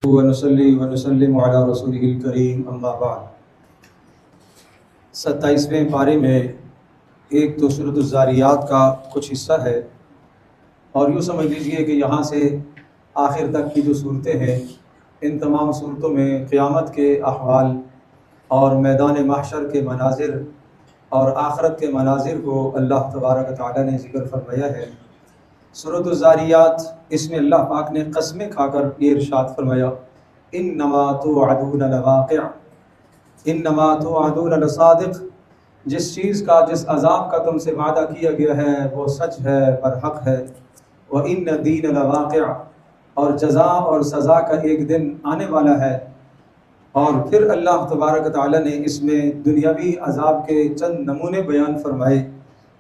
ونصلي ونسلم على رسوله الكريم اما بعد 27ویں پارے میں ایک تو سورۃ الذاریات کا کچھ حصہ ہے، اور یوں سمجھ لیجئے کہ یہاں سے آخر تک کی جو صورتیں ہیں ان تمام صورتوں میں قیامت کے احوال اور میدان محشر کے مناظر اور آخرت کے مناظر کو اللہ تبارک و تعالیٰ نے ذکر فرمایا ہے۔ سورۃ الذاریات، اس میں اللہ پاک نے قسمیں کھا کر یہ ارشاد فرمایا، انما توعدون لواقع، انما توعدون لصادق، جس چیز کا، جس عذاب کا تم سے وعدہ کیا گیا ہے وہ سچ ہے، برحق ہے۔ وَإِنَّ الدِّينَ لَوَاقِعٌ، اور جزا اور سزا کا ایک دن آنے والا ہے۔ اور پھر اللہ تبارک تعالیٰ نے اس میں دنیاوی عذاب کے چند نمونے بیان فرمائے۔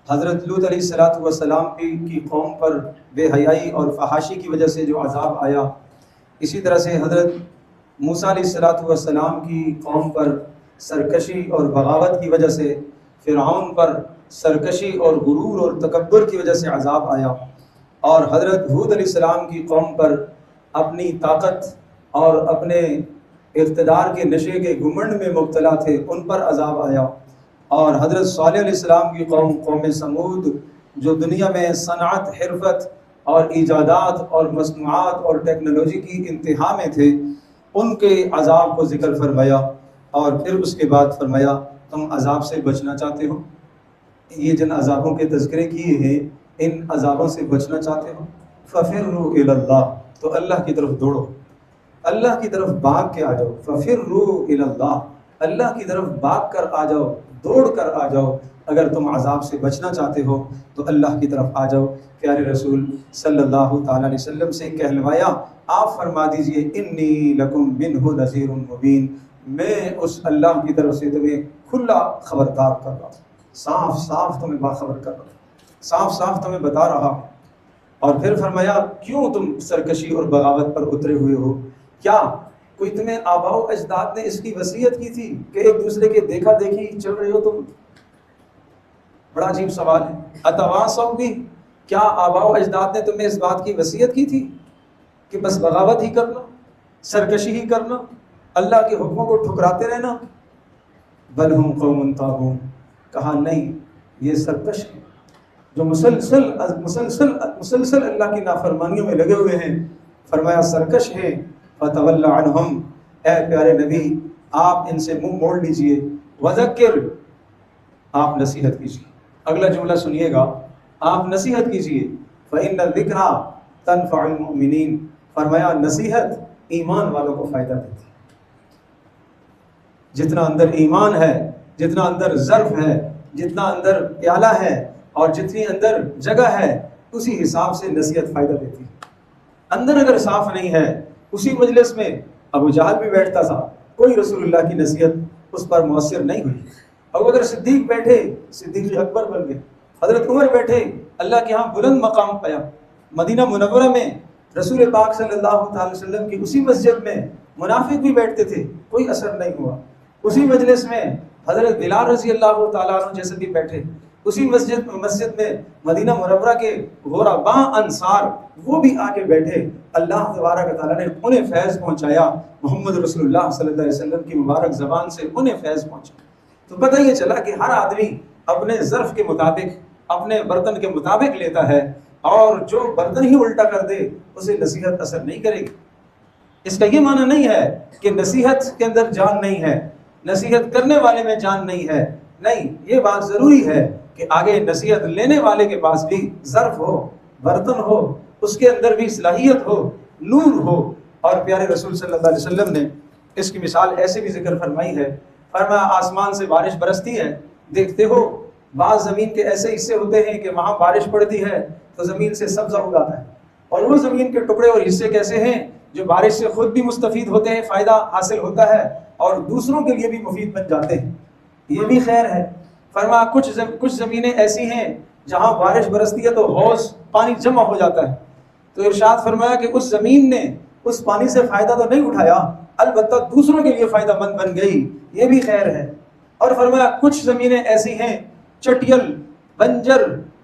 حضرت لوط علیہ السلام کی قوم پر بے حیائی اور فحاشی کی وجہ سے جو عذاب آیا، اسی طرح سے حضرت موسیٰ علیہ السلام کی قوم پر سرکشی اور بغاوت کی وجہ سے، فرعون پر سرکشی اور غرور اور تکبر کی وجہ سے عذاب آیا، اور حضرت ہود علیہ السلام کی قوم پر اپنی طاقت اور اپنے اقتدار کے نشے کے گھمنڈ میں مبتلا تھے، ان پر عذاب آیا، اور حضرت صالح علیہ السلام کی قوم سمود، جو دنیا میں صنعت، حرفت اور ایجادات اور مصنوعات اور ٹیکنالوجی کی انتہا میں تھے، ان کے عذاب کو ذکر فرمایا۔ اور پھر اس کے بعد فرمایا، تم عذاب سے بچنا چاہتے ہو، یہ جن عذابوں کے تذکرے کیے ہیں ان عذابوں سے بچنا چاہتے ہو، فَفِرُّوا إِلَى اللَّهِ، تو اللہ کی طرف دوڑو، اللہ کی طرف بھاگ کے آ جاؤ۔ فَفِرُّوا إِلَى اللَّهِ، اللہ کی طرف بھاگ کر آ جاؤ، دوڑ کر آ جاؤ۔ اگر تم عذاب سے بچنا چاہتے ہو تو اللہ کی طرف آ جاؤ۔ پیارے رسول صلی اللہ تعالیٰ علیہ وسلم سے کہلوایا، آپ فرما دیجئے، انی لکم منہ نذیر مبین، میں اس اللہ کی طرف سے تمہیں کھلا خبردار کر رہا ہوں، صاف صاف تمہیں باخبر کر رہا ہوں، صاف صاف تمہیں بتا رہا ہوں۔ اور پھر فرمایا، کیوں تم سرکشی اور بغاوت پر اترے ہوئے ہو؟ کیا کوئی تمہیں آباء و اجداد نے اس کی وصیت کی تھی کہ ایک دوسرے کے دیکھا دیکھی چل رہے ہو تم؟ بڑا عجیب سوال ہے۔ اتواصوا بھی، کیا آباء و اجداد نے تمہیں اس بات کی وصیت کی تھی کہ بس بغاوت ہی کرنا، سرکشی ہی کرنا، اللہ کے حکموں کو ٹھکراتے رہنا؟ بل ہم قوم طاغون، کہا نہیں، یہ سرکش ہیں جو مسلسل اللہ کی نافرمانیوں میں لگے ہوئے ہیں۔ فرمایا سرکش ہے۔ فتول عنہم، اے پیارے نبی آپ ان سے منہ موڑ لیجئے، وذکر، آپ نصیحت کیجئے۔ اگلا جملہ سنیے گا، آپ نصیحت کیجئے، فإن الذکریٰ تنفع المؤمنین، فرمایا نصیحت ایمان والوں کو فائدہ دیتی ہے۔ جتنا اندر ایمان ہے، جتنا اندر ظرف ہے، جتنا اندر پیالہ ہے اور جتنی اندر جگہ ہے، اسی حساب سے نصیحت فائدہ دیتی ہے۔ اندر اگر صاف نہیں ہے، اسی مجلس میں ابو جہل بھی بیٹھتا تھا، کوئی رسول اللہ کی نصیحت اس پر مؤثر نہیں ہوئی۔ ابو بکر صدیق بیٹھے، صدیق اکبر بن گئے۔ حضرت عمر بیٹھے، اللہ کے ہاں بلند مقام پایا۔ مدینہ منورہ میں رسول پاک صلی اللہ تعالی وسلم کی اسی مسجد میں منافق بھی بیٹھتے تھے، کوئی اثر نہیں ہوا۔ اسی مجلس میں حضرت بلال رضی اللہ تعالیٰ عنہ جیسے بھی بیٹھے، اسی مسجد میں مدینہ منورہ کے غرباء انصار وہ بھی آگے بیٹھے، اللہ تبارک تعالیٰ نے انہیں فیض پہنچایا، محمد رسول اللہ صلی اللہ علیہ وسلم کی مبارک زبان سے انہیں فیض پہنچا۔ تو پتہ یہ چلا کہ ہر آدمی اپنے ظرف کے مطابق، اپنے برتن کے مطابق لیتا ہے، اور جو برتن ہی الٹا کر دے اسے نصیحت اثر نہیں کرے گی۔ اس کا یہ معنی نہیں ہے کہ نصیحت کے اندر جان نہیں ہے، نصیحت کرنے والے میں جان نہیں ہے، نہیں، یہ بات ضروری ہے کہ آگے نصیحت لینے والے کے پاس بھی ظرف ہو، برتن ہو، اس کے اندر بھی صلاحیت ہو، نور ہو۔ اور پیارے رسول صلی اللہ علیہ وسلم نے اس کی مثال ایسے بھی ذکر فرمائی ہے، فرمایا آسمان سے بارش برستی ہے، دیکھتے ہو بعض زمین کے ایسے حصے ہوتے ہیں کہ وہاں بارش پڑتی ہے تو زمین سے سبزہ اگاتا ہے، اور وہ زمین کے ٹکڑے اور حصے کیسے ہیں جو بارش سے خود بھی مستفید ہوتے ہیں، فائدہ حاصل ہوتا ہے اور دوسروں کے لیے بھی مفید بن جاتے ہیں، یہ بھی خیر ہے۔ فرمایا کچھ زمینیں ایسی ہیں جہاں بارش برستی ہے تو حوض پانی جمع ہو جاتا ہے، تو ارشاد فرمایا کہ اس زمین نے اس پانی سے فائدہ تو نہیں اٹھایا، البتہ دوسروں کے لیے فائدہ مند بن گئی، یہ بھی خیر ہے۔ اور فرمایا کچھ زمینیں ایسی ہیں چٹیل، بنجر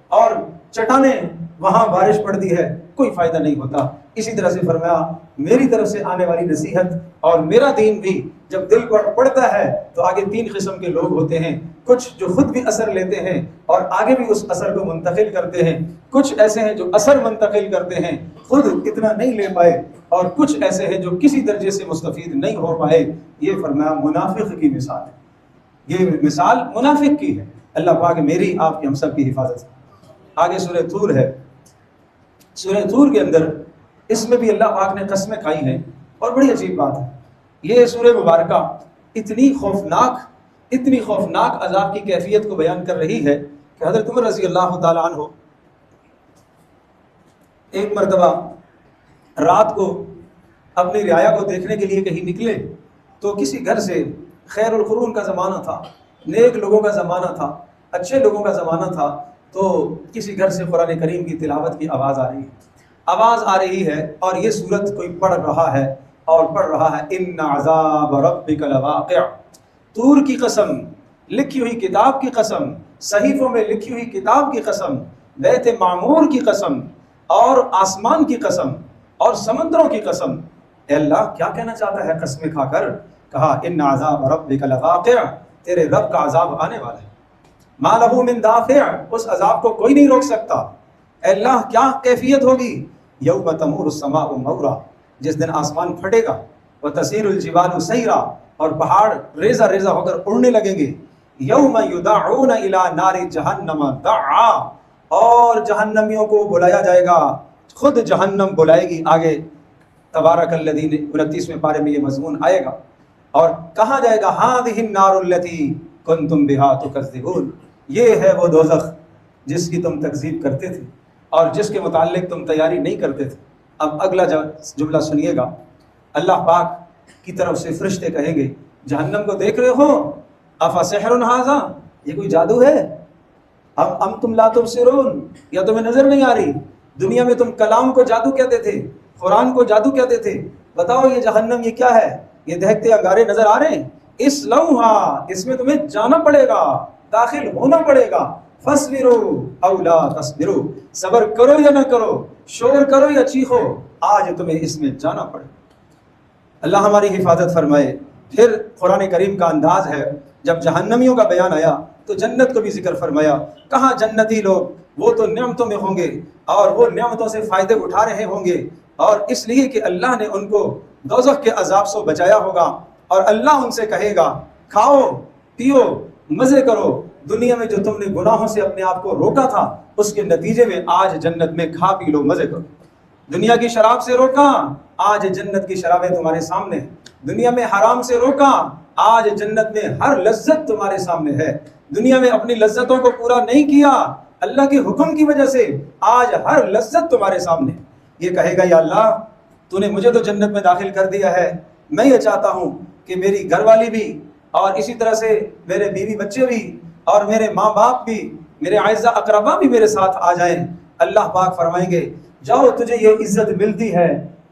اور چٹانیں، وہاں بارش پڑتی ہے کوئی فائدہ نہیں ہوتا، اسی طرح سے فرمایا میری طرف سے آنے والی نصیحت اور میرا دین بھی جب دل پر پڑتا ہے تو آگے 3 قسم کے لوگ ہوتے ہیں، کچھ جو خود بھی اثر لیتے ہیں اور آگے بھی اس اثر کو منتقل کرتے ہیں، کچھ ایسے ہیں جو اثر منتقل کرتے ہیں خود اتنا نہیں لے پائے، اور کچھ ایسے ہیں جو کسی درجے سے مستفید نہیں ہو پائے۔ یہ فرمایا منافق کی مثال ہے، یہ مثال منافق کی ہے۔ اللہ پاک میری آپ کی ہم سب کی حفاظت ہے۔ آگے سورہ طور ہے، سورہ طور کے اندر اس میں بھی اللہ پاک نے قسمیں کھائی ہیں، اور بڑی عجیب بات ہے، یہ سورہ مبارکہ اتنی خوفناک عذاب کی کیفیت کو بیان کر رہی ہے کہ حضرت عمر رضی اللہ تعالیٰ عنہ ایک مرتبہ رات کو اپنی رعایا کو دیکھنے کے لیے کہیں نکلے تو کسی گھر سے، خیر القرون کا زمانہ تھا، نیک لوگوں کا زمانہ تھا، اچھے لوگوں کا زمانہ تھا، تو کسی گھر سے قرآن کریم کی تلاوت کی آواز آ رہی ہے اور یہ سورت کوئی پڑھ رہا ہے اور پڑھ رہا ہے ان عذاب ربک لواقع، طور کی قسم، لکھی ہوئی کتاب کی قسم، صحیفوں میں لکھی ہوئی کتاب کی قسم، بیت معمور کی قسم، اور آسمان کی قسم، اور سمندروں کی قسم۔ اے اللہ کیا کہنا چاہتا ہے قسمیں کھا کر؟ کہا ان عذاب ربک لواقع، تیرے رب کا عذاب آنے والا ہے، ما لہ من دافع، اس عذاب کو کوئی نہیں روک سکتا۔ اے اللہ کیا کیفیت ہوگی؟ یوم تمور السماء مورا، جس دن آسمان پھٹے گا، وتسیر الجبال سیرا، اور پہاڑ ریزہ ریزہ ہو کر اڑنے لگیں گے، یوم یدعون الی نار جہنم دعا، اور جہنمیوں کو بلایا جائے گا، خود جہنم بلائے گی آگے۔ تبارک الذی 29ویں پارے میں یہ مضمون آئے گا، اور کہا جائے گا ہذہ النار التی کنتم بہا تکذبون، یہ ہے وہ دوزخ جس کی تم تکذیب کرتے تھے اور جس کے متعلق تم تیاری نہیں کرتے تھے۔ اب اگلا جملہ سنیے گا، اللہ پاک کی طرف سے فرشتے کہیں گے جہنم کو دیکھ رہے ہو، افسحر ھذا، یہ کوئی جادو ہے؟ ام تم لا تبصرون، یا تمہیں نظر نہیں آ رہی؟ دنیا میں تم کلام کو جادو کہتے تھے، قرآن کو جادو کہتے تھے، بتاؤ یہ جہنم یہ کیا ہے؟ یہ دہکتے انگارے نظر آ رہے ہیں، اصلوھا، اس میں تمہیں جانا پڑے گا، داخل ہونا پڑے گا، فاصبروا او لا تصبروا، صبر کرو یا نہ کرو، شور کرو یا چیخو، آج تمہیں اس میں جانا پڑے۔ اللہ ہماری حفاظت فرمائے۔ پھر قرآن کریم کا انداز ہے، جب جہنمیوں کا بیان آیا تو جنت کو بھی ذکر فرمایا۔ کہاں جنتی لوگ، وہ تو نعمتوں میں ہوں گے اور وہ نعمتوں سے فائدے اٹھا رہے ہوں گے، اور اس لیے کہ اللہ نے ان کو دوزخ کے عذاب سے بچایا ہوگا، اور اللہ ان سے کہے گا کھاؤ پیو مزے کرو، دنیا میں جو تم نے گناہوں سے اپنے آپ کو روکا تھا اس کے نتیجے میں آج جنت میں کھا پی لو، مزے کرو۔ دنیا کی شراب سے روکا، آج جنت کی شرابیں تمہارے سامنے ہیں۔ دنیا میں حرام سے روکا، آج جنت میں ہر لذت تمہارے سامنے ہے۔ دنیا میں اپنی لذتوں کو پورا نہیں کیا اللہ کے حکم کی وجہ سے، آج ہر لذت تمہارے سامنے۔ یہ کہے گا یا اللہ تو نے مجھے تو جنت میں داخل کر دیا ہے، میں یہ چاہتا ہوں کہ میری گھر والی بھی، اور اسی طرح سے میرے بیوی بچے بھی، اور میرے ماں باپ بھی، میرے اعزا اقربا بھی میرے ساتھ آ جائیں۔ اللہ پاک فرمائیں گے جاؤ تجھے یہ عزت ملتی ہے،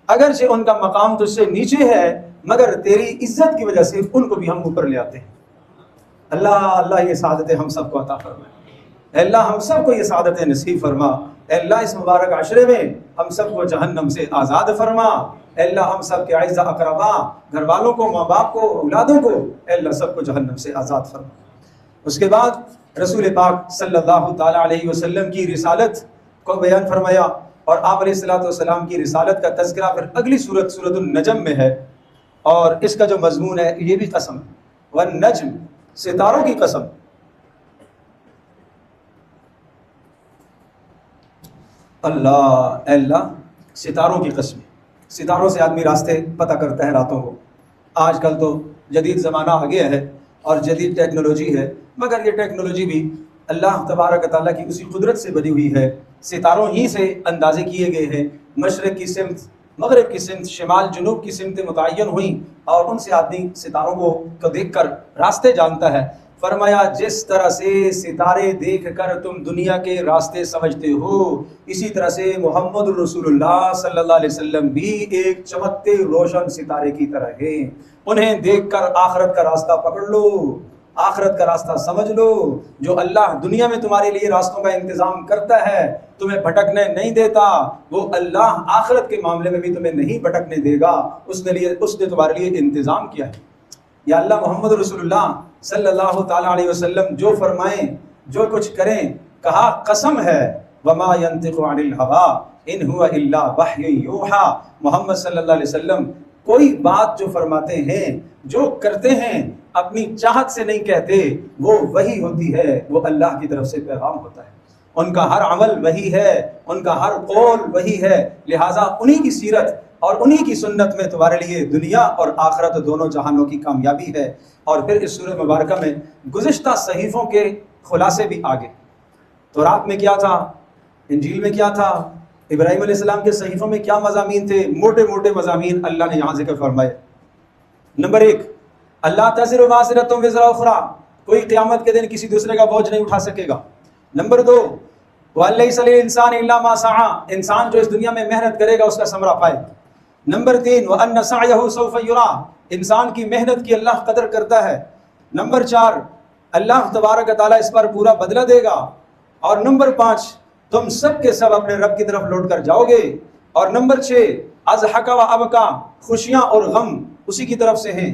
اگرچہ ان کا مقام تجھ سے نیچے ہے مگر تیری عزت کی وجہ سے ان کو بھی ہم اوپر لے آتے ہیں۔ اللہ یہ سعادتیں ہم سب کو عطا فرمائے۔ اے اللہ ہم سب کو یہ سعادتیں نصیب فرما۔ اے اللہ اس مبارک عشرے میں ہم سب کو جہنم سے آزاد فرما۔ اے اللہ ہم سب کے اعزا اقربا، گھر والوں کو، ماں باپ کو، اولادوں کو، اے اللہ سب کو جہنم سے آزاد فرما۔ اس کے بعد رسول پاک صلی اللہ تعالیٰ علیہ وسلم کی رسالت کو بیان فرمایا، اور آپ علیہ الصلوۃ والسلام کی رسالت کا تذکرہ پھر اگلی سورت سورۃ النجم میں ہے، اور اس کا جو مضمون ہے یہ بھی قسم ہے، والنجم، ستاروں کی قسم۔ اے اللہ ستاروں کی قسم، ستاروں سے آدمی راستے پتہ کرتا ہے راتوں کو۔ آج کل تو جدید زمانہ آ گیا ہے اور جدید ٹیکنالوجی ہے، مگر یہ ٹیکنالوجی بھی اللہ تبارک تعالیٰ کی اسی قدرت سے بنی ہوئی ہے۔ ستاروں ہی سے اندازے کیے گئے ہیں، مشرق کی سمت، مغرب کی سمت، شمال جنوب کی سمتیں متعین ہوئیں، اور ان سے آدمی ستاروں کو دیکھ کر راستے جانتا ہے۔ فرمایا جس طرح سے ستارے دیکھ کر تم دنیا کے راستے سمجھتے ہو، اسی طرح سے محمد رسول اللہ صلی اللہ علیہ وسلم بھی ایک چمکتے روشن ستارے کی طرح ہیں، انہیں دیکھ کر آخرت کا راستہ پکڑ لو، آخرت کا راستہ سمجھ لو. جو اللہ دنیا میں تمہارے لیے راستوں کا انتظام کرتا ہے، تمہیں بھٹکنے نہیں دیتا، وہ اللہ آخرت کے معاملے میں بھی تمہیں نہیں بھٹکنے دے گا. اس نے تمہارے لیے انتظام کیا ہے. یا اللہ محمد رسول اللہ صلی اللہ تعالیٰ علیہ وسلم جو فرمائیں، جو کچھ کریں، کہا قسم ہے وما ينطق عن الهوى ان هو الا وحی یوحى. محمد صلی اللہ علیہ وسلم کوئی بات جو فرماتے ہیں، جو کرتے ہیں، اپنی چاہت سے نہیں کہتے، وہ وحی ہوتی ہے، وہ اللہ کی طرف سے پیغام ہوتا ہے. ان کا ہر عمل وحی ہے، ان کا ہر قول وحی ہے. لہٰذا انہی کی سیرت اور انہی کی سنت میں تمہارے لیے دنیا اور آخرت دونوں جہانوں کی کامیابی ہے. اور پھر اس سورہ مبارکہ میں گزشتہ صحیفوں کے خلاصے بھی آگے. تورات میں کیا تھا، انجیل میں کیا تھا، ابراہیم علیہ السلام کے صحیفوں میں کیا مضامین تھے، موٹے موٹے مضامین اللہ نے یہاں ذکر فرمائے. نمبر 1، اللہ تزر وازرۃ وزر اخری، کوئی قیامت کے دن کسی دوسرے کا بوجھ نہیں اٹھا سکے گا. نمبر 2، وَلَيْسَ لِلْإِنسَانِ إِلَّا مَا سَعَىٰ، انسان جو اس دنیا میں محنت کرے گا اس کا ثمرہ پائے. نمبر 3، وَأَنَّ سَعْيَهُ سَوْفَ يُرَىٰ، انسان کی محنت کی اللہ قدر کرتا ہے. نمبر 4، اللہ تبارک تعالیٰ اس پر پورا بدلہ دے گا. اور نمبر 5، تم سب کے سب اپنے رب کی طرف لوٹ کر جاؤ گے. اور نمبر 6، اضحک و ابکا، خوشیاں اور غم اسی کی طرف سے ہیں.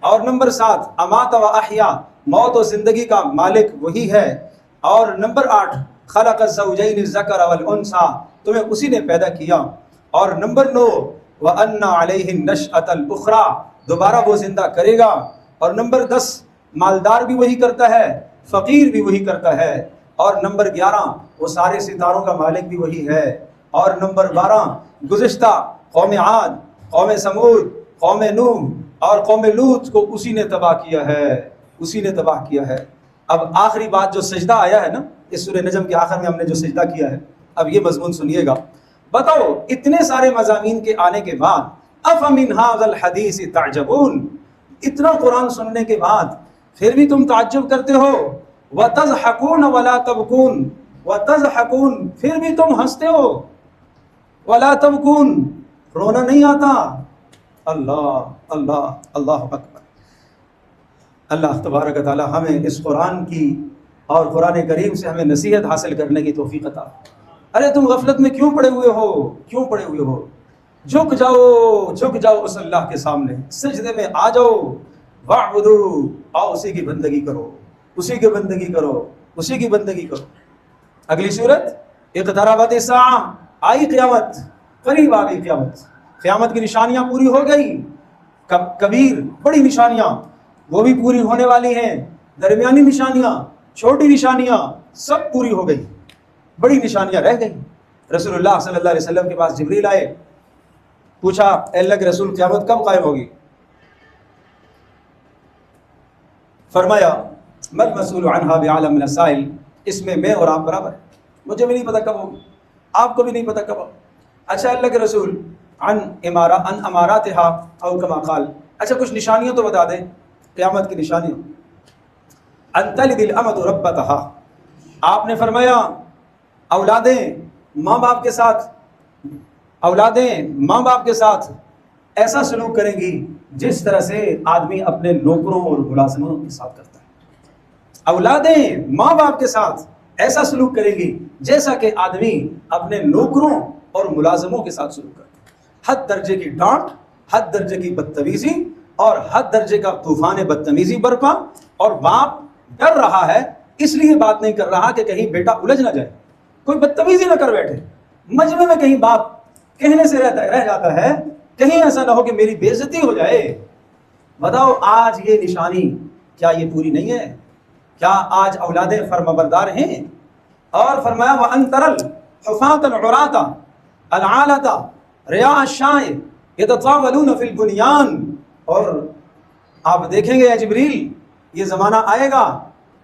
اور نمبر 7، امات و احیا، موت و زندگی کا مالک وہی ہے. اور نمبر 8، خلق الزوجین الذکر والانثی، تمہیں اسی نے پیدا کیا. اور نمبر 9، وَأَنَّ عَلَيْهِ النَّشْأَةَ الْأُخْرَىٰ، دوبارہ وہ زندہ کرے گا. اور نمبر 10، مالدار بھی وہی کرتا ہے، فقیر بھی وہی کرتا ہے. اور نمبر 11، وہ سارے ستاروں کا مالک بھی وہی ہے. اور نمبر 12، گزشتہ قوم عاد، قوم سمود، قوم نوح اور قوم لوط کو اسی نے تباہ کیا ہے، اسی نے تباہ کیا ہے. اب آخری بات جو سجدہ آیا ہے نا، اس سورہ نجم کے آخر میں ہم نے جو سجدہ کیا ہے، اب یہ مضمون سنیے گا. بتاؤ اتنے سارے مضامین کے آنے کے بعد افمن ھذا الحدیث تعجبون، اتنا قرآن سننے کے بعد پھر بھی تم تعجب کرتے ہو. وَتَضْحَكُونَ وَلَا تَبْكُونَ، وَتَضْحَكُونَ، پھر بھی تم ہنستے ہو. وَلَا تَبْكُونَ، رونا نہیں آتا. اللہ اللہ اللہ اکبر. اللہ تبارک و تعالی ہمیں اس قرآن کی اور قرآن کریم سے ہمیں نصیحت حاصل کرنے کی توفیق عطا. ارے تم غفلت میں کیوں پڑے ہوئے ہو، کیوں پڑے ہوئے ہو؟ جھک جاؤ، جھک جاؤ اس اللہ کے سامنے، سجدے میں آ جاؤ. وَاعْبُدُوا، آؤ اسی کی بندگی کرو، اسی کی بندگی کرو، اسی کی بندگی کرو. اگلی صورت اقتربت الساعہ، آئی قیامت، قریب آ گئی قیامت. قیامت کی نشانیاں پوری ہو گئی. کبیر بڑی نشانیاں وہ بھی پوری ہونے والی ہیں، درمیانی نشانیاں، چھوٹی نشانیاں سب پوری ہو گئی، بڑی نشانیاں رہ گئی. رسول اللہ صلی اللہ علیہ وسلم کے پاس جبریل آئے، پوچھا اے اللہ کے رسول قیامت کب قائم ہوگی؟ فرمایا مل مسئول عنہا بعالم من السائل، اس میں میں اور آپ برابر ہیں، مجھے بھی نہیں پتا کب ہوگی، آپ کو بھی نہیں پتا کب ہوگی. اچھا اللہ کے رسول عن اماراتہا او کما قال، اچھا کچھ نشانیاں تو بتا دیں قیامت کی نشانیاں. ان تلد الامۃ ربتہا، آپ نے فرمایا اولادیں ماں باپ کے ساتھ، اولادیں ماں باپ کے ساتھ ایسا سلوک کریں گی جس طرح سے آدمی اپنے نوکروں اور ملازموں کے ساتھ کرتا ہے. اولادیں ماں باپ کے ساتھ ایسا سلوک کریں گی جیسا کہ آدمی اپنے نوکروں اور ملازموں کے ساتھ سلوک کرتا ہے. حد درجے کی ڈانٹ، حد درجے کی بدتمیزی اور حد درجے کا طوفان بدتمیزی برپا. اور باپ ڈر رہا ہے، اس لیے بات نہیں کر رہا کہ کہیں بیٹا الجھ نہ جائے، کوئی بدتمیزی نہ کر بیٹھے. مجمع میں کہیں باپ کہنے سے رہ جاتا ہے، کہیں ایسا نہ ہو کہ میری بے عزتی ہو جائے. بتاؤ آج یہ نشانی کیا یہ پوری نہیں ہے؟ کیا آج اولادیں فرمانبردار ہیں؟ اور فرمایا وَأَن تَرَى الْحُفَاةَ الْعُرَاةَ الْعَالَةَ رِعَاءَ الشَّاءِ يَتَطَاوَلُونَ فِي الْبُنْيَانِ، اور آپ دیکھیں گے اے جبریل یہ زمانہ آئے گا،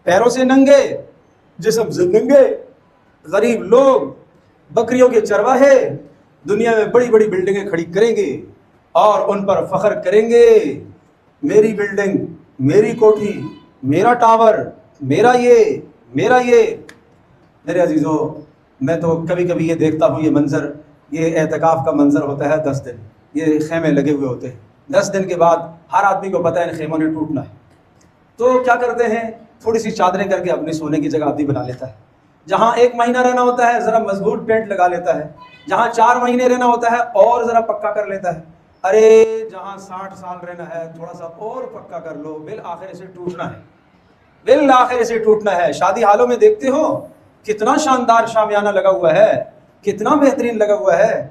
پیروں سے ننگے، جسم سے ننگے غریب لوگ، بکریوں کے چرواہے دنیا میں بڑی بڑی بلڈنگیں کھڑی کریں گے اور ان پر فخر کریں گے، میری بلڈنگ، میری کوٹھی، میرا ٹاور، میرا یہ، میرا یہ. میرے عزیزو، میں تو کبھی کبھی یہ دیکھتا ہوں، یہ منظر، یہ اعتکاف کا منظر ہوتا ہے 10 دن، یہ خیمے لگے ہوئے ہوتے ہیں. 10 دن کے بعد ہر آدمی کو پتہ ہے ان خیموں نے ٹوٹنا ہے. تو کیا کرتے ہیں، تھوڑی سی چادریں کر کے اپنی سونے کی جگہ آدھی بنا لیتا ہے. جہاں 1 مہینہ رہنا ہوتا ہے ذرا مضبوط ٹینٹ لگا لیتا ہے، جہاں 4 مہینے رہنا ہوتا ہے اور ذرا پکا کر لیتا ہے. ارے جہاں 60 سال رہنا ہے تھوڑا سا اور پکا کر لو، بالآخر اسے ٹوٹنا ہے، بالآخر اسے ٹوٹنا ہے. شادی حالوں میں دیکھتے ہو کتنا شاندار شامیانہ لگا ہوا ہے، کتنا بہترین لگا ہوا ہے،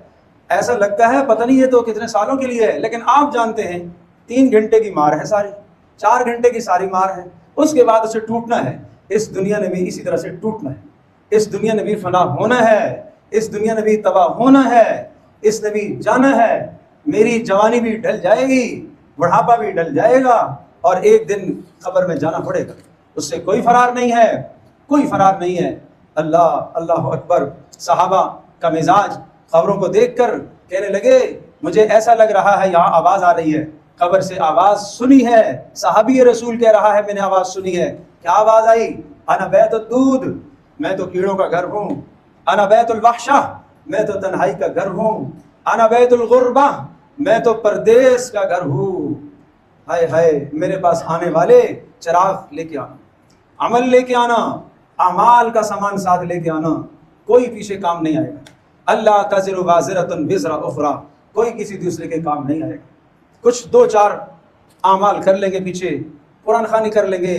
ایسا لگتا ہے پتہ نہیں یہ تو کتنے سالوں کے لیے ہے، لیکن آپ جانتے ہیں 3 گھنٹے کی مار ہے ساری، 4 گھنٹے کی ساری مار ہے، اس کے بعد اسے ٹوٹنا ہے. اس دنیا نے بھی اسی طرح سے ٹوٹنا ہے، اس دنیا نے بھی فنا ہونا ہے، اس دنیا نے بھی تباہ ہونا ہے، اس نے بھی جانا ہے. میری جوانی بھی ڈل جائے گی، بڑھاپا بھی ڈل جائے گا، اور ایک دن قبر میں جانا پڑے گا. اس سے کوئی فرار نہیں ہے، کوئی فرار نہیں ہے. اللہ اکبر. صحابہ کا مزاج قبروں کو دیکھ کر کہنے لگے مجھے ایسا لگ رہا ہے یہاں آواز آ رہی ہے. قبر سے آواز سنی ہے، صحابی رسول کہہ رہا ہے میں نے آواز سنی ہے. کیا آواز آئی؟ انا بیت الدود، میں تو کیڑوں کا گھر ہوں. انا بیت الوحشہ، میں تو تنہائی کا گھر ہوں. انا بیت الغربہ، میں تو پردیس کا گھر ہوں. ہائے ہائے، میرے پاس آنے والے چراغ لے کے آنا، عمل لے کے آنا، اعمال کا سامان ساتھ لے کے آنا، کوئی پیچھے کام نہیں آئے گا. اللہ تزر وازرۃ وزر اخری، کوئی کسی دوسرے کے کام نہیں آئے گا. کچھ 2-4 اعمال کر لیں گے، پیچھے قرآن خوانی کر لیں گے،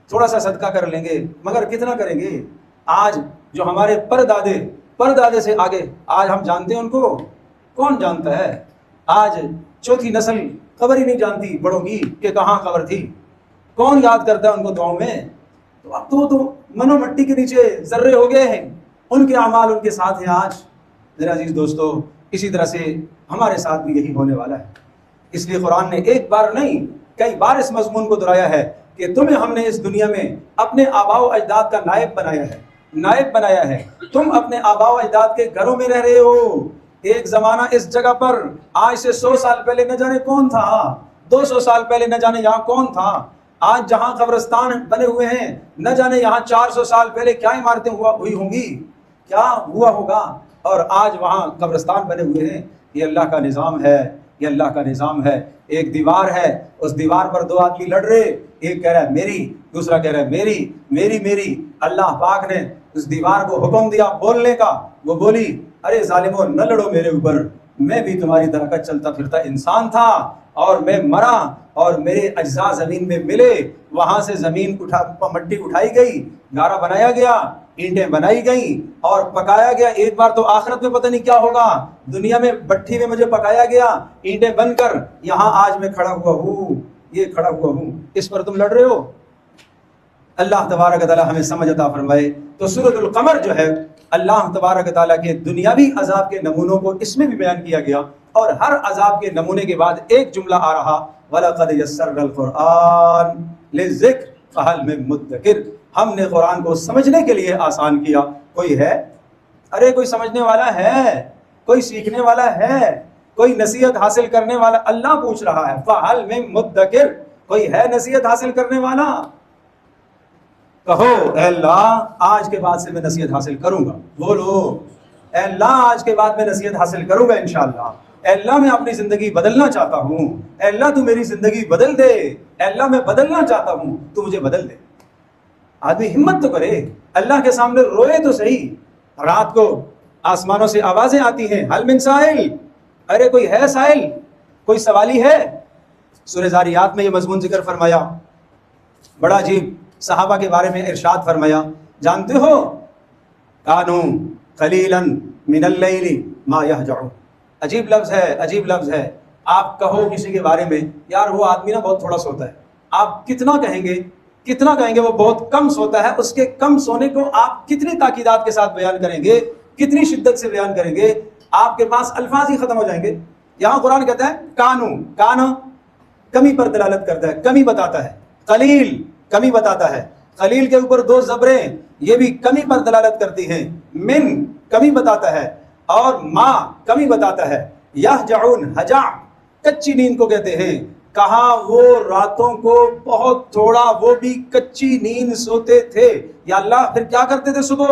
تھوڑا سا صدقہ کر لیں گے، مگر کتنا کریں گے؟ آج جو ہمارے پردادے سے آگے آج ہم جانتے ہیں ان کو، کون جانتا ہے؟ آج چوتھی نسل قبر ہی نہیں جانتی بڑوں کی کہ کہاں قبر تھی. کون یاد کرتا ہے ان کو دعاؤں میں؟ تو اب تو منو مٹی کے نیچے ذرے ہو گئے ہیں، ان کے اعمال ان کے ساتھ ہیں آج. میرے عزیز دوستو، اسی طرح سے ہمارے ساتھ بھی یہی ہونے والا ہے. اس لیے قرآن نے ایک بار نہیں کئی بار اس مضمون کو دہرایا ہے کہ تمہیں ہم نے اس دنیا میں اپنے آباء و اجداد کا نائب بنایا ہے. تم اپنے آباء و اجداد کے گھروں میں رہ رہے ہو. ایک زمانہ اس جگہ پر آج سے 100 سال پہلے نہ جانے کون تھا، 200 سال پہلے نہ جانے یہاں کون تھا. آج جہاں قبرستان بنے ہوئے ہیں نہ جانے یہاں 400 سال پہلے کیا عمارتیں ہوئی ہوں گی، کیا ہوا ہوگا، اور آج وہاں قبرستان بنے ہوئے ہیں. یہ اللہ کا نظام ہے، یہ اللہ کا نظام ہے. ایک دیوار ہے، اس دیوار پر 2 آدمی لڑ رہے، ایک کہہ رہا ہے میری، دوسرا کہہ رہا ہے میری میری میری. اللہ پاک نے اس دیوار کو حکم دیا بولنے کا، وہ بولی ارے ظالموں نہ لڑو میرے اوپر، میں بھی تمہاری طرح کا چلتا پھرتا انسان تھا اور میں مرا اور میرے اجزاء زمین میں ملے. وہاں سے زمین مٹی اٹھائی گئی، گارا بنایا گیا، اینٹیں بنائی گئیں اور پکایا گیا. ایک بار تو آخرت میں پتہ نہیں کیا ہوگا، دنیا میں بھٹی میں مجھے پکایا گیا اینٹیں بن کر، یہاں آج میں کھڑا ہوا ہوں، یہ کھڑا ہوا ہوں، اس پر تم لڑ رہے ہو. اللہ تبارک و تعالی ہمیں سمجھ عطا فرمائے. تو سورۃ القمر جو ہے اللہ تبارک و تعالیٰ کے دنیاوی عذاب کے نمونوں کو اس میں بھی بیان کیا گیا، اور ہر عذاب کے نمونے کے بعد ایک جملہ آ رہا وَلَقَدْ يَسَّرْنَا الْقُرْآنَ لِلذِّكْرِ فَهَلْ مِن مُدَّكِرٍ. ہم نے قرآن کو سمجھنے کے لیے آسان کیا. کوئی ہے؟ ارے کوئی سمجھنے والا ہے، کوئی سیکھنے والا ہے، کوئی نصیحت حاصل کرنے والا؟ اللہ پوچھ رہا ہے فَهَلْ مِن مُدَّكِرٍ، کوئی ہے نصیحت حاصل کرنے والا؟ کہو اے اللہ آج کے بعد سے میں نصیحت حاصل کروں گا. بولو اے اللہ آج کے بعد میں نصیحت حاصل کروں گا انشاءاللہ. اے اللہ میں اپنی زندگی بدلنا چاہتا ہوں، اے اللہ تو میری زندگی بدل دے، اے اللہ میں بدلنا چاہتا ہوں تو مجھے بدل دے. آدمی ہمت تو کرے، اللہ کے سامنے روئے تو صحیح. رات کو آسمانوں سے آوازیں آتی ہیں حل من سائل، ارے کوئی ہے سائل، کوئی سوالی ہے. سورہ ذاریات میں یہ مضمون ذکر فرمایا، بڑا عجیب. صحابہ کے بارے میں ارشاد فرمایا، جانتے ہو کانو قلیلا من اللیل ما یہجعون. عجیب لفظ ہے، عجیب لفظ ہے. آپ کہو کسی کے بارے میں یار وہ آدمی نا بہت تھوڑا سوتا ہے، آپ کتنا کہیں گے وہ بہت کم سوتا ہے. اس کے کم سونے کو آپ کتنی تاکیدات کے ساتھ بیان کریں گے، کتنی شدت سے بیان کریں گے، آپ کے پاس الفاظ ہی ختم ہو جائیں گے. یہاں قرآن کہتا ہے کانو کمی پر دلالت کرتا ہے، کمی بتاتا ہے. قلیل کمی بتاتا ہے، قلیل کے اوپر 2 زبریں یہ بھی کمی پر دلالت کرتی ہیں. من کمی بتاتا ہے اور ما کمی بتاتا ہے. یہجعون ہجع کچی نیند کو کہتے ہیں. کہا وہ راتوں کو بہت تھوڑا وہ بھی کچی نیند سوتے تھے. یا اللہ پھر کیا کرتے تھے صبح؟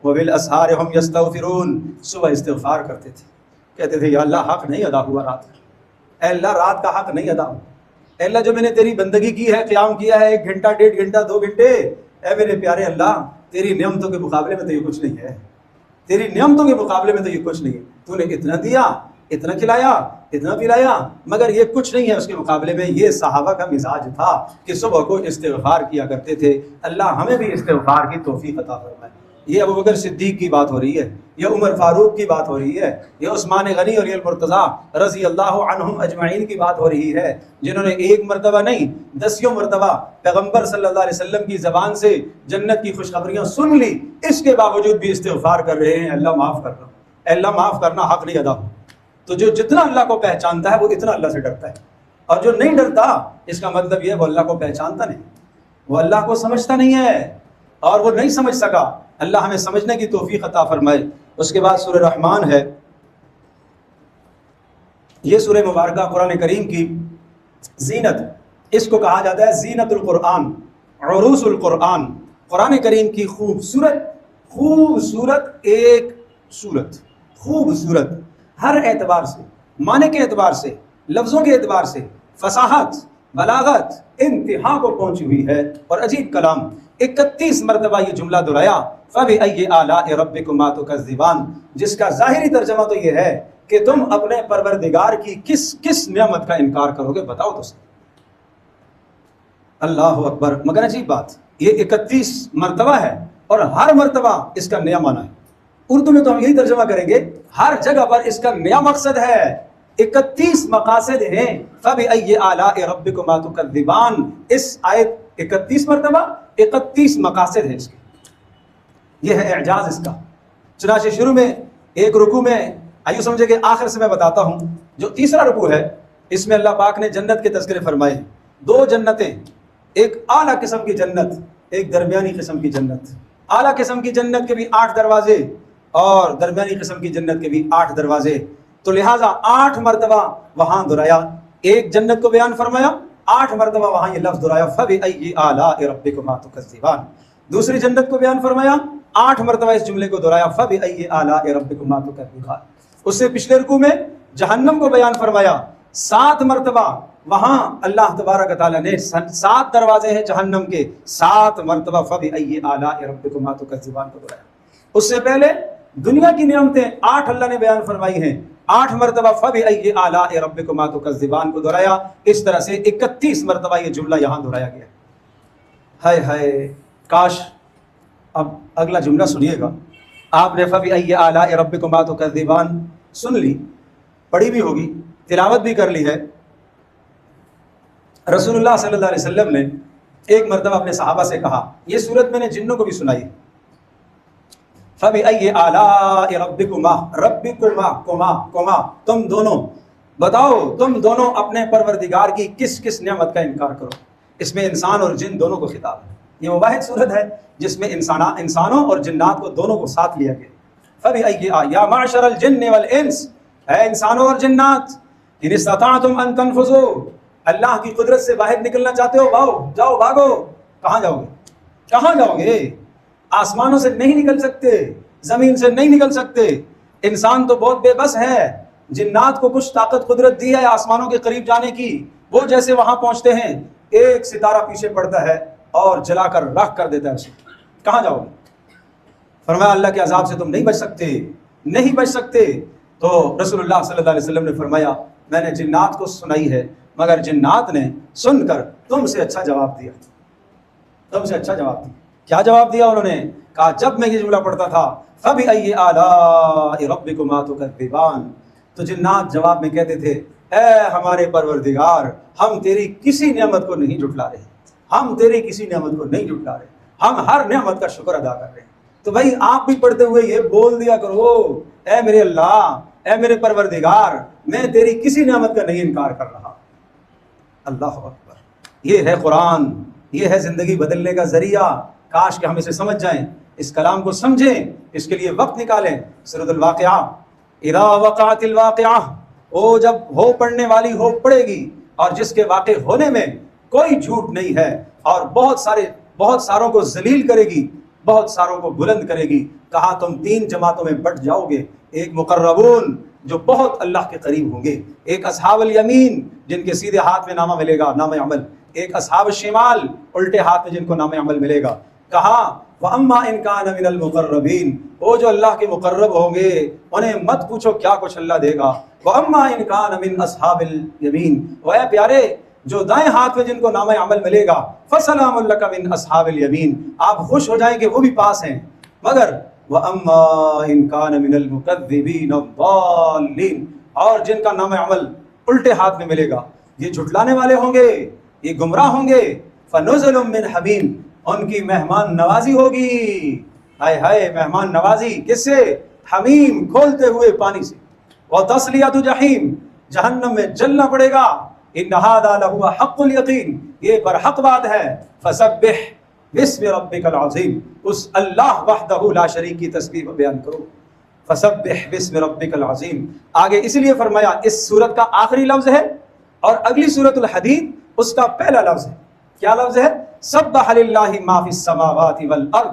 وبالاسحار هم یستغفرون، صبح استغفار کرتے تھے، کہتے تھے یا اللہ حق نہیں ادا ہوا رات کا، اے اللہ رات کا حق نہیں ادا ہوا. اے اللہ جو میں نے تیری بندگی کی ہے، قیام کیا ہے 1 گھنٹہ 1.5 گھنٹہ 2 گھنٹے، اے میرے پیارے اللہ تیری نعمتوں کے مقابلے میں تو یہ کچھ نہیں ہے، تیری نعمتوں کے مقابلے میں تو یہ کچھ نہیں ہے، تو نے اتنا دیا، اتنا کھلایا، اتنا پلایا، مگر یہ کچھ نہیں ہے اس کے مقابلے میں۔ یہ صحابہ کا مزاج تھا کہ صبح کو استغفار کیا کرتے تھے۔ اللہ ہمیں بھی استغفار کی توفیق عطا فرمائے۔ یہ ابوبکر صدیق کی بات ہو رہی ہے، یہ عمر فاروق کی بات ہو رہی ہے، یہ عثمان غنی اور یہ المرتضیٰ رضی اللہ عنہم اجمعین کی بات ہو رہی ہے، جنہوں نے 1 مرتبہ نہیں 10 مرتبہ پیغمبر صلی اللہ علیہ وسلم کی زبان سے جنت کی خوشخبریاں سن لی، اس کے باوجود بھی استغفار کر رہے ہیں، اللہ معاف کرنا، اللہ معاف کرنا، حق نہیں ادا ہو۔ تو جو جتنا اللہ کو پہچانتا ہے وہ اتنا اللہ سے ڈرتا ہے، اور جو نہیں ڈرتا اس کا مطلب یہ ہے وہ اللہ کو پہچانتا نہیں، وہ اللہ کو سمجھتا نہیں ہے، اور وہ نہیں سمجھ سکا۔ اللہ ہمیں سمجھنے کی توفیق عطا فرمائے۔ اس کے بعد سورہ رحمان ہے، یہ سورہ مبارکہ قرآن کریم کی زینت، اس کو کہا جاتا ہے زینت القرآن، عروس القرآن، قرآن کریم کی خوبصورت ایک صورت، خوبصورت ہر اعتبار سے، معنی کے اعتبار سے، لفظوں کے اعتبار سے، فصاحت، بلاغت انتہا کو پہنچی ہوئی ہے، اور عجیب کلام 31 مرتبہ یہ جملہ دہرایا، فَبِأَيِّ آلَاءِ رَبِّكُمَا تُكَذِّبَانِ، جس کا ظاہری ترجمہ تو یہ ہے کہ تم اپنے پروردگار کی کس نعمت کا انکار کرو گے، بتاؤ تو صحیح۔ اللہ اکبر، مگر عجیب بات، یہ 31 مرتبہ ہے اور ہر مرتبہ اس کا نیا معنی ہے۔ اردو میں تو ہم یہی ترجمہ کریں گے، ہر جگہ پر اس کا نیا مقصد ہے، 31 مقاصد ہیں۔ فَبِأَيِّ آلَاءِ رَبِّكُمَا تُكَذِّبَانِ، اس آیت 31 مرتبہ 31 مقاصد ہیں اس کے، یہ ہے اعجاز اس کا۔ چنانچہ شروع میں ایک رکوع میں، آئیو سمجھے کہ آخر سے میں بتاتا ہوں، جو تیسرا رکوع ہے اس میں اللہ پاک نے جنت کے تذکرے فرمائے ہیں، 2 جنتیں، ایک اعلیٰ قسم کی جنت، ایک درمیانی قسم کی جنت۔ اعلیٰ قسم کی جنت کے بھی 8 دروازے اور درمیانی قسم کی جنت کے بھی 8 دروازے، تو لہٰذا 8 مرتبہ وہاں دہرایا، ایک جنت کو بیان فرمایا، 8 مرتبہ وہاں یہ لفظ دہرایا، فَبِأَيِّ آلَاءِ رَبِّكُمَا تُكَذِّبَانِ۔ دوسری جنت کو بیان فرمایا، 8 مرتبہ اس جملے کو دہرایا، فَبِأَيِّ آلَاءِ رَبِّكُمَا تُكَذِّبَانِ۔ اس سے پچھلے رکوع میں جہنم کو بیان فرمایا، 7 مرتبہ وہاں اللہ تبارک و تعالیٰ نے 7 دروازے ہیں جہنم کے، 7 مرتبہ فَبِأَيِّ آلَاءِ رَبِّكُمَا تُكَذِّبَانِ کو دہرایا۔ اس سے پہلے دنیا کی نعمتیں 8 اللہ نے بیان فرمائی ہیں، 8 مرتبہ فَبِأَيِّ آلَاءِ رَبِّكُمَا تُكَذِّبَانِ کو دہرایا۔ اس طرح سے 31 مرتبہ یہ جملہ یہاں دہرایا گیا۔ ہائے ہائے، کاش اب اگلا جملہ سنیے گا، آپ نے فَبِأَيِّ آلَاءِ رَبِّكُمَا تُكَذِّبَانِ سن لی، پڑھی بھی ہوگی، تلاوت بھی کر لی ہے۔ رسول اللہ صلی اللہ علیہ وسلم نے ایک مرتبہ اپنے صحابہ سے کہا، یہ صورت میں نے جنوں کو بھی سنائی، فَبِأَيِّ آلَاءِ رَبِّكُمَا، تم دونوں بتاؤ، تم دونوں اپنے پروردگار کی کس نعمت کا انکار کرو۔ اس میں انسان اور جن دونوں کو خطاب ہے، یہ وہ واحد صورت ہے جس میں انسانوں اور جنات کو دونوں کو ساتھ لیا گیا۔ فَبِأَيِّ یا معشر الجن والانس، اے انسانوں اور جنات، ان استطعتم ان تنفذوا، اللہ کی قدرت سے باہر نکلنا چاہتے ہو، جاؤ بھاگو۔ کہاں جاؤ گے؟ کہاں جاؤ گے؟ آسمانوں سے نہیں نکل سکتے، زمین سے نہیں نکل سکتے، انسان تو بہت بے بس ہے، جنات کو کچھ طاقت قدرت دی ہے آسمانوں کے قریب جانے کی، وہ جیسے وہاں پہنچتے ہیں ایک ستارہ پیچھے پڑتا ہے اور جلا کر راکھ کر دیتا ہے اسے۔ کہاں جاؤ گے؟ فرمایا اللہ کے عذاب سے تم نہیں بچ سکتے، نہیں بچ سکتے۔ تو رسول اللہ صلی اللہ علیہ وسلم نے فرمایا میں نے جنات کو سنائی ہے، مگر جنات نے سن کر تم سے اچھا جواب دیا، تم سے اچھا جواب دیا۔ کیا جواب دیا انہوں نے؟ کہا جب میں یہ جملہ پڑھتا تھا فَبِأَيِّ آلَاءِ رَبِّكُمَا تُكَذِّبَانِ، تو جنات جواب میں کہتے تھے اے ہمارے پروردگار، ہم تیری کسی نعمت کو نہیں جھٹلا رہے، ہم تیری کسی نعمت کو نہیں جھٹلا رہے، ہم ہر نعمت کا شکر ادا کر رہے ہیں۔ تو بھائی آپ بھی پڑھتے ہوئے یہ بول دیا کرو، اے میرے اللہ، اے میرے پروردگار، میں تیری کسی نعمت کا نہیں انکار کر رہا۔ اللہ اکبر، یہ ہے قرآن، یہ ہے زندگی بدلنے کا ذریعہ۔ کاش کہ ہم اسے سمجھ جائیں، اس کلام کو سمجھیں، اس کے لیے وقت نکالیں۔ سورۃ الواقعہ، اذا وقعت الواقعہ، وہ جب ہو پڑنے والی ہو پڑے گی، اور جس کے واقع ہونے میں کوئی جھوٹ نہیں ہے، اور بہت ساروں کو ذلیل کرے گی، بہت ساروں کو بلند کرے گی۔ کہا تم 3 جماعتوں میں بٹ جاؤ گے، ایک مقربون، جو بہت اللہ کے قریب ہوں گے. ایک اصحاب الیمین جن کے سیدھے ہاتھ میں نامہ ملے گا، نام عمل. ایک اصحاب الشمال الٹے ہاتھ میں جن کو نام عمل ملے گا. کہا وَأَمَّا إِن كَانَ مِنَ الْمُقَرَّبِينَ، وہ جو اللہ کے مقرب ہوں گے انہیں مت پوچھو کیا کچھ اللہ دے گا. وَأَمَّا إِن كَانَ مِنْ أَصْحَابِ الْيَمِينَ، وہ اے پیارے جو دائیں ہاتھ میں جن کو نام عمل ملے گا، فَسَلَامٌ لَكَ مِنْ أَصْحَابِ الْيَمِينَ، آپ خوش ہو جائیں کہ وہ بھی پاس ہیں. مگر وَأَمَّا إِن كَانَ مِنَ الْمُكَذِّبِينَ الضَّالِّينَ، اور جن کا نام عمل الٹے ہاتھ میں ملے گا، یہ جھٹلانے والے ہوں گے، یہ گمراہ ہوں گے. فَنُزُلٌ مِّنْ حَمِيمٍ، ان کی مہمان نوازی ہوگی. ہائے ہائے، مہمان نوازی کس سے؟ حمیم، کھولتے ہوئے پانی سے. وَتَصْلِيَةُ جَحِيمٍ، جہنم میں جلنا پڑے گا. إِنَّ هَذَا لَهُوَ حَقُّ الْيَقِينِ، یہ برحق بات ہے. فَسَبِّحْ بِاسْمِ رَبِّكَ الْعَظِيمِ، اس اللہ وحدہ لا شریک کی تسبیح بیان کرو. فَسَبِّحْ بِاسْمِ رَبِّكَ الْعَظِيمِ، آگے اس لیے فرمایا اس سورت کا آخری لفظ ہے، اور اگلی سورت الحدید اس کا پہلا لفظ ہے. کیا لفظ ہے؟ سبح للہ ما فی السماوات والارض.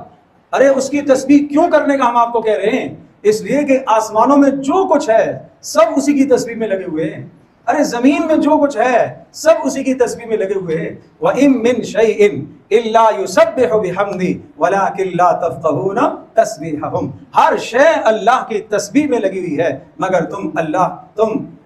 ارے اس کی تسبیح کیوں کرنے کا ہم آپ کو کہہ رہے ہیں؟ اس لیے کہ آسمانوں میں جو کچھ ہے سب اسی کی تسبیح میں لگے ہوئے ہیں. ارے زمین میں جو کچھ ہے سب اسی کی تسبیح میں لگے ہوئے ہیں. وَإِن مِّن شَيْءٍ إِلَّا يُسَبِّحُ بِحَمْدِهِ وَلَٰكِن لَّا تَفْقَهُونَ تَسْبِيحَهُمْ، ہر شے اللہ کی تسبیح میں لگی ہوئی ہے مگر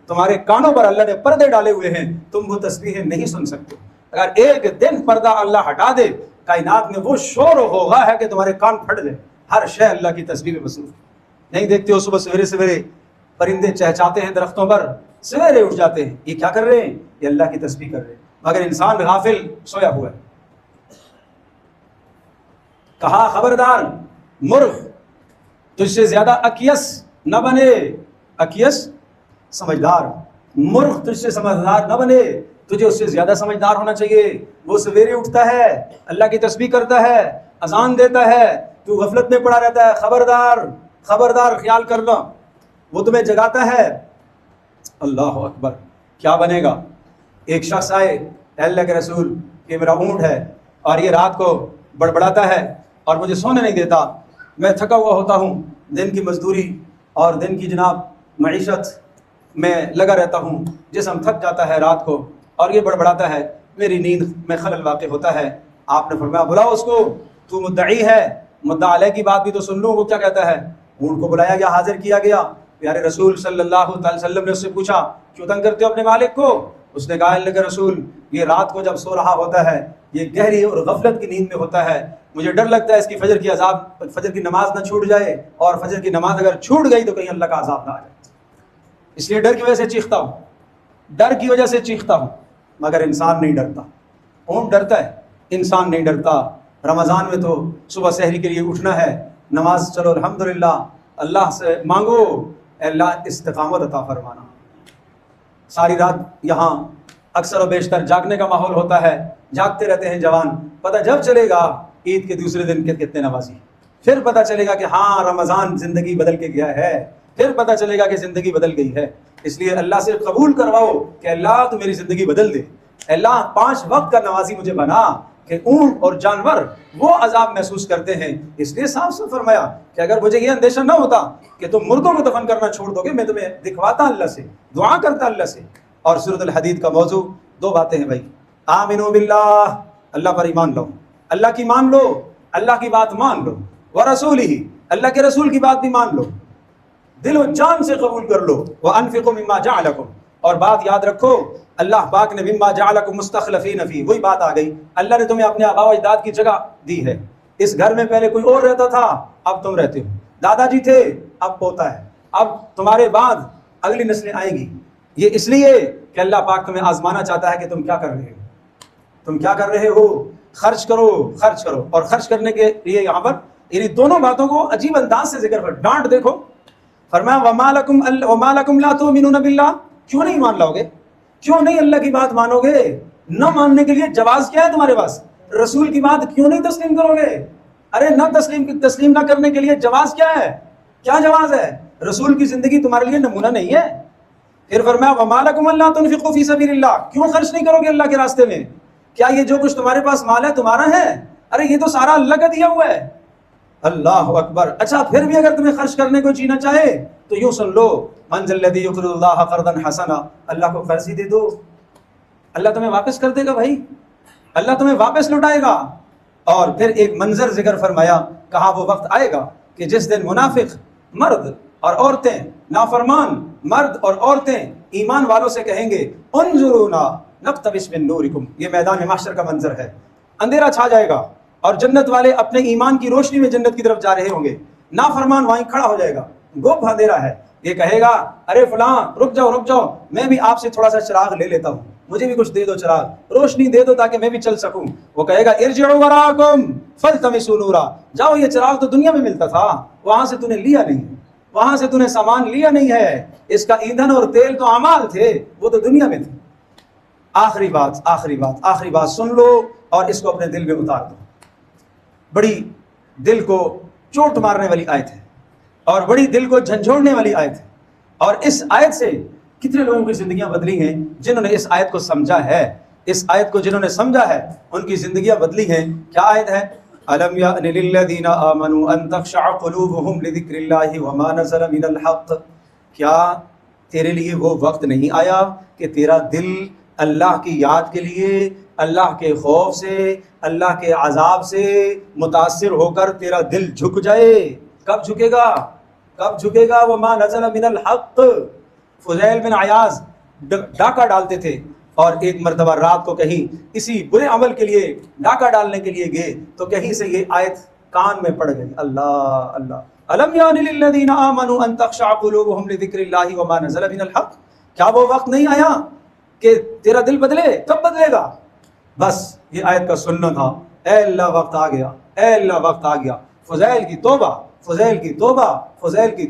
تمہارے کانوں پر اللہ نے پردے ڈالے ہوئے ہیں، تم وہ تسبیحیں نہیں سن سکتے. اگر ایک دن پردہ اللہ ہٹا دے کائنات میں وہ شور ہوگا ہے کہ تمہارے کان پھٹ دیں. ہر شے اللہ کی تسبیح میں مصروف. نہیں دیکھتے ہو صبح سویرے سویرے پرندے چہچاتے ہیں درختوں پر، سویرے اٹھ جاتے ہیں، یہ کیا کر رہے ہیں؟ یہ اللہ کی تسبیح کر رہے ہیں. مگر انسان غافل سویا ہوا ہے. کہا خبردار مرغ تجھ سے زیادہ اکیس نہ بنے. اکیس سمجھدار، مرغ تجھ سے سمجھدار نہ بنے، تجھے اس سے زیادہ سمجھدار ہونا چاہیے. وہ سویرے اٹھتا ہے، اللہ کی تسبیح کرتا ہے، اذان دیتا ہے، تو غفلت میں پڑا رہتا ہے. خبردار خبردار، خیال کرنا. وہ تمہیں جگاتا ہے. اللہ اکبر، کیا بنے گا؟ ایک شخص آئے، اے اللہ کے رسول کہ میرا اونٹ ہے اور یہ رات کو بڑبڑاتا ہے اور مجھے سونے نہیں دیتا، میں تھکا ہوا ہوتا ہوں، دن کی مزدوری اور دن کی جناب معیشت میں لگا رہتا ہوں، جسم تھک جاتا ہے رات کو، اور یہ بڑبڑاتا ہے، میری نیند میں خلل واقع ہوتا ہے. آپ نے فرمایا بلاؤ اس کو، تو مدعی ہے، مدعا علیہ کی بات بھی تو سن لو وہ کیا کہتا ہے. اونٹ کو بلایا گیا، حاضر کیا گیا. پیارے رسول صلی اللہ علیہ وسلم نے اس سے پوچھا کیوں تنگ کرتے ہو اپنے مالک کو؟ اس نے کہا اللہ کے رسول یہ رات کو جب سو رہا ہوتا ہے یہ گہری اور غفلت کی نیند میں ہوتا ہے، مجھے ڈر لگتا ہے اس کی فجر کی نماز نہ چھوٹ جائے، اور فجر کی نماز اگر چھوٹ گئی تو کہیں اللہ کا عذاب نہ آ جائے، اس لیے ڈر کی وجہ سے چیختا ہوں، ڈر کی وجہ سے چیختا ہوں. مگر انسان نہیں ڈرتا. اونٹ ڈرتا ہے، انسان نہیں ڈرتا. رمضان میں تو صبح سحری کے لیے اٹھنا ہے، نماز چلو الحمدللہ، اللہ سے مانگو اے اللہ استقامت عطا فرمانا. ساری رات یہاں اکثر و بیشتر جاگنے کا ماحول ہوتا ہے، جاگتے رہتے ہیں جوان. پتہ جب چلے گا عید کے دوسرے دن کے کتنے نمازی، پھر پتہ چلے گا کہ ہاں رمضان زندگی بدل کے گیا ہے، پھر پتہ چلے گا کہ زندگی بدل گئی ہے. اس لیے اللہ سے قبول کرواؤ کہ اللہ تو میری زندگی بدل دے، اللہ 5 وقت کا نمازی مجھے بنا. کہ اونٹ اور جانور وہ عذاب محسوس کرتے ہیں. اس لیے صاف صاف فرمایا کہ اگر مجھے یہ اندیشہ نہ ہوتا کہ تم مردوں کو دفن کرنا چھوڑ دو گے، میں تمہیں دکھواتا اللہ سے، دعا کرتا اللہ سے. اور سورۃ الحدید کا موضوع 2 باتیں ہیں بھائی. آمنو باللہ، اللہ پر ایمان لو، اللہ کی مان لو، اللہ کی بات مان لو. ورسولہ، اللہ کے رسول کی بات بھی مان لو، دل و جان سے قبول کر لو. وانفقوا مما جعلکم، اور بات یاد رکھو اللہ پاک نے مما جعلکم مستخلفین فی، وہی بات آ گئی، اللہ نے تمہیں اپنے آباء و اجداد کی جگہ دی ہے. اس گھر میں پہلے کوئی اور رہتا تھا، اب تم رہتے ہو. دادا جی تھے، اب پوتا ہے، اب تمہارے بعد اگلی نسلیں آئیں گی. یہ اس لیے کہ اللہ پاک تمہیں آزمانا چاہتا ہے کہ تم کیا کر رہے ہو، تم کیا کر رہے ہو. خرچ کرو، خرچ کرو. اور خرچ کرنے کے لیے یہاں پر انہیں دونوں باتوں کو عجیب انداز سے ذکر کر ڈانٹ دیکھو. فرمایا وما لکم لا تؤمنون باللہ، کیوں نہیں مان لاؤ گے، کیوں نہیں اللہ کی بات مانو گے؟ نہ ماننے کے لیے جواز کیا ہے تمہارے پاس؟ رسول کی بات کیوں نہیں تسلیم کرو گے؟ ارے نہ تسلیم نہ کرنے کے لیے جواز کیا ہے؟ کیا جواز ہے؟ رسول کی زندگی تمہارے لیے نمونہ نہیں ہے. پھر فرمایا وما لکم الا تنفقوا فی سبیل اللہ، کیوں خرچ نہیں کرو گے اللہ کے راستے میں؟ کیا یہ جو کچھ تمہارے پاس مال ہے تمہارا ہے؟ ارے یہ تو سارا اللہ کا دیا ہوا ہے. اللہ اکبر. اچھا پھر بھی اگر تمہیں خرچ کرنے کو جینا چاہے تو یوں سن لو، من ذا الذی یقرض اللہ قرضا حسنا، اللہ کو قرض ہی دے دو، اللہ تمہیں واپس کر دے گا بھائی، اللہ تمہیں واپس لوٹائے گا. اور پھر ایک منظر ذکر فرمایا، کہا وہ وقت آئے گا کہ جس دن منافق مرد اور عورتیں، نافرمان مرد اور عورتیں ایمان والوں سے کہیں گے انظرونا نقتبس من نورکم. یہ میدان محشر کا منظر ہے، اندھیرا چھا جائے گا اور جنت والے اپنے ایمان کی روشنی میں جنت کی طرف جا رہے ہوں گے، نافرمان وہیں کھڑا ہو جائے گا، گوپ اندھیرا ہے. یہ کہے گا ارے فلاں رک جاؤ، میں بھی آپ سے تھوڑا سا چراغ لے لیتا ہوں، مجھے بھی کچھ دے دو، چراغ روشنی دے دو تاکہ میں بھی چل سکوں. وہ کہے گا ارجعوا وراءکم فالتمسوا نورا، جاؤ یہ چراغ تو دنیا میں ملتا تھا، وہاں سے تو نے لیا نہیں، وہاں سے تو نے سامان لیا نہیں ہے، اس کا ایندھن اور تیل تو اعمال تھے، وہ تو دنیا میں تھے. آخری بات سن لو اور اس کو اپنے دل میں اتار دو. بڑی دل کو چوٹ مارنے والی آیت ہے اور بڑی دل کو جھنجھوڑنے والی آیت ہے، اور اس آیت سے کتنے لوگوں کی زندگیاں بدلی ہیں جنہوں نے اس آیت کو سمجھا ہے. اس آیت کو جنہوں نے سمجھا ہے ان کی زندگیاں بدلی ہیں. کیا آیت ہے؟ الم یأن للذین آمنوا ان تخشع قلوبهم لذکر اللہ وما نزل من الحق. کیا تیرے لیے وہ وقت نہیں آیا کہ تیرا دل اللہ کی یاد کے لیے، اللہ کے خوف سے، اللہ کے عذاب سے متاثر ہو کر تیرا دل جھک جائے؟ کب جھکے گا؟ وما نزل من الحق. فضیل بن عیاض ڈاکہ ڈالتے تھے اور ایک مرتبہ رات کو کہیں اسی برے عمل کے لیے ڈاکہ ڈالنے کے لیے گئے تو کہیں سے یہ آیت کان میں پڑ گئی، اللہ الم یأن للذین آمنوا ان تخشع قلوبهم لذکر اللہ وما نزل من الحق. کیا وہ وقت نہیں آیا کہ تیرا دل بدلے؟ کب بدلے گا؟ بس یہ آیت کا سننا تھا. اے اللہ وقت آ گیا. فضیل کی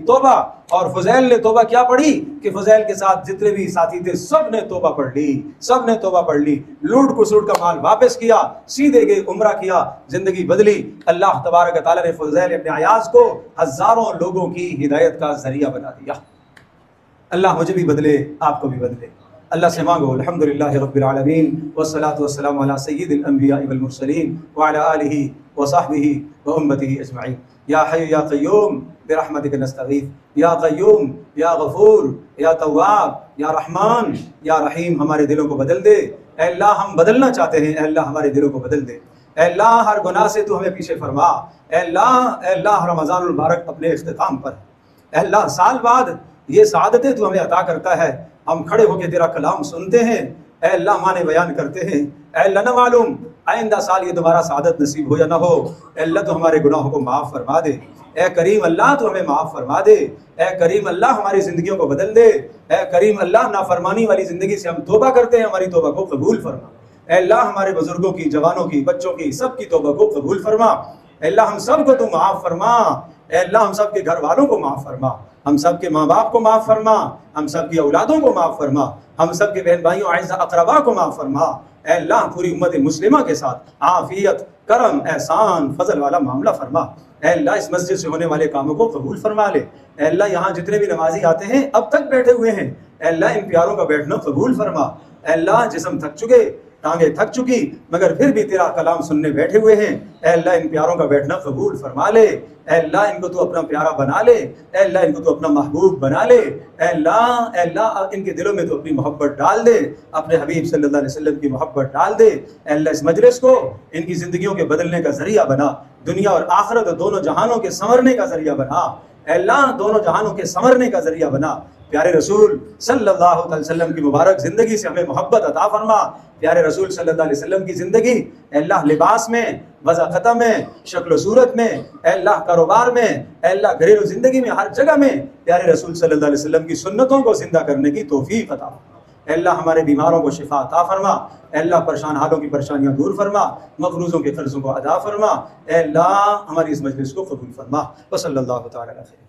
توبہ. اور فضیل نے توبہ کیا پڑھی کہ فضیل کے ساتھ جتنے بھی ساتھی تھے سب نے توبہ پڑھ لی. لوٹ کسوٹ کا مال واپس کیا، سیدھے گئے عمرہ کیا، زندگی بدلی. اللہ تبارک و تعالیٰ نے فضیل ابن عیاض کو ہزاروں لوگوں کی ہدایت کا ذریعہ بنا دیا. اللہ مجھے بھی بدلے، آپ کو بھی بدلے. اللہ سے مانگو. الحمدللہ رب العالمین والصلاة والسلام علی سید الانبیاء والمرسلین وعلی آلہ وصحبہ وامتہ اجمعین. یا حی یا قیوم برحمتک نستغیث. یا قیوم، یا غفور، یا تواب، یا رحمان، یا رحیم ہمارے دلوں کو بدل دے. اے اللہ ہم بدلنا چاہتے ہیں، اے اللہ ہمارے دلوں کو بدل دے. اے اللہ ہر گناہ سے تو ہمیں پیچھے فرما. اے اللہ رمضان المبارک اپنے اختتام پر، اے اللہ سال بعد یہ سعادتیں تو ہمیں عطا کرتا ہے، ہم کھڑے ہو کے تیرا کلام سنتے ہیں، اے اللہ معنی بیان کرتے ہیں. اے اللہ نہ معلوم آئندہ سال یہ دوبارہ سعادت نصیب ہو یا نہ ہو. اے اللہ تو ہمارے گناہوں کو معاف فرما دے. اے کریم اللہ تو ہمیں معاف فرما دے. اے کریم اللہ ہماری زندگیوں کو بدل دے. اے کریم اللہ نافرمانی والی زندگی سے ہم توبہ کرتے ہیں، ہماری توبہ کو قبول فرما. اے اللہ ہمارے بزرگوں کی، جوانوں کی، بچوں کی، سب کی توبہ کو قبول فرما. اے اللہ ہم سب کو تو معاف فرما. اے اللہ ہم سب کے گھر والوں کو معاف فرما، ہم سب کے ماں باپ کو معاف فرما، ہم سب کی اولادوں کو معاف فرما، ہم سب کے بہن بھائیوں اعزا اقربا کو معاف فرما. اے اللہ پوری امت مسلمہ کے ساتھ عافیت، کرم، احسان، فضل والا معاملہ فرما. اے اللہ اس مسجد سے ہونے والے کاموں کو قبول فرما لے. اے اللہ یہاں جتنے بھی نمازی آتے ہیں اب تک بیٹھے ہوئے ہیں، اے اللہ ان پیاروں کا بیٹھنا قبول فرما. اے اللہ جسم تھک چکے، ٹانگیں تھک چکی، مگر پھر بھی تیرا کلام سننے بیٹھے ہوئے ہیں، اے اللہ ان پیاروں کا بیٹھنا قبول فرما لے. اے اللہ ان کو تو اپنا پیارا بنا لے. اے اللہ ان کو تو اپنا محبوب بنا لے. اے اللہ ان کے دلوں میں تو اپنی محبت ڈال دے، اپنے حبیب صلی اللہ علیہ وسلم کی محبت ڈال دے. اے اللہ اس مجلس کو ان کی زندگیوں کے بدلنے کا ذریعہ بنا، دنیا اور آخرت دونوں جہانوں کے سنورنے کا ذریعہ بنا. اے اللہ دونوں جہانوں کے سنورنے کا ذریعہ بنا. پیارے رسول صلی اللہ علیہ وسلم کی مبارک زندگی سے ہمیں محبت عطا فرما. پیارے رسول صلی اللہ علیہ وسلم کی زندگی، اے اللہ لباس میں، وضاحت میں، شکل و صورت میں، اے اللہ کاروبار میں، اے اللہ گھریلو زندگی میں، ہر جگہ میں پیارے رسول صلی اللہ علیہ وسلم کی سنتوں کو زندہ کرنے کی توفیق عطا فرما. اے اللہ ہمارے بیماروں کو شفا عطا فرما. اے اللہ پریشان حالوں کی پریشانیاں دور فرما، مقروضوں کے قرضوں کو ادا فرما. اے اللہ ہماری اس مجلس کو قبول فرما. وصلی اللہ تعالی علیہ وسلم.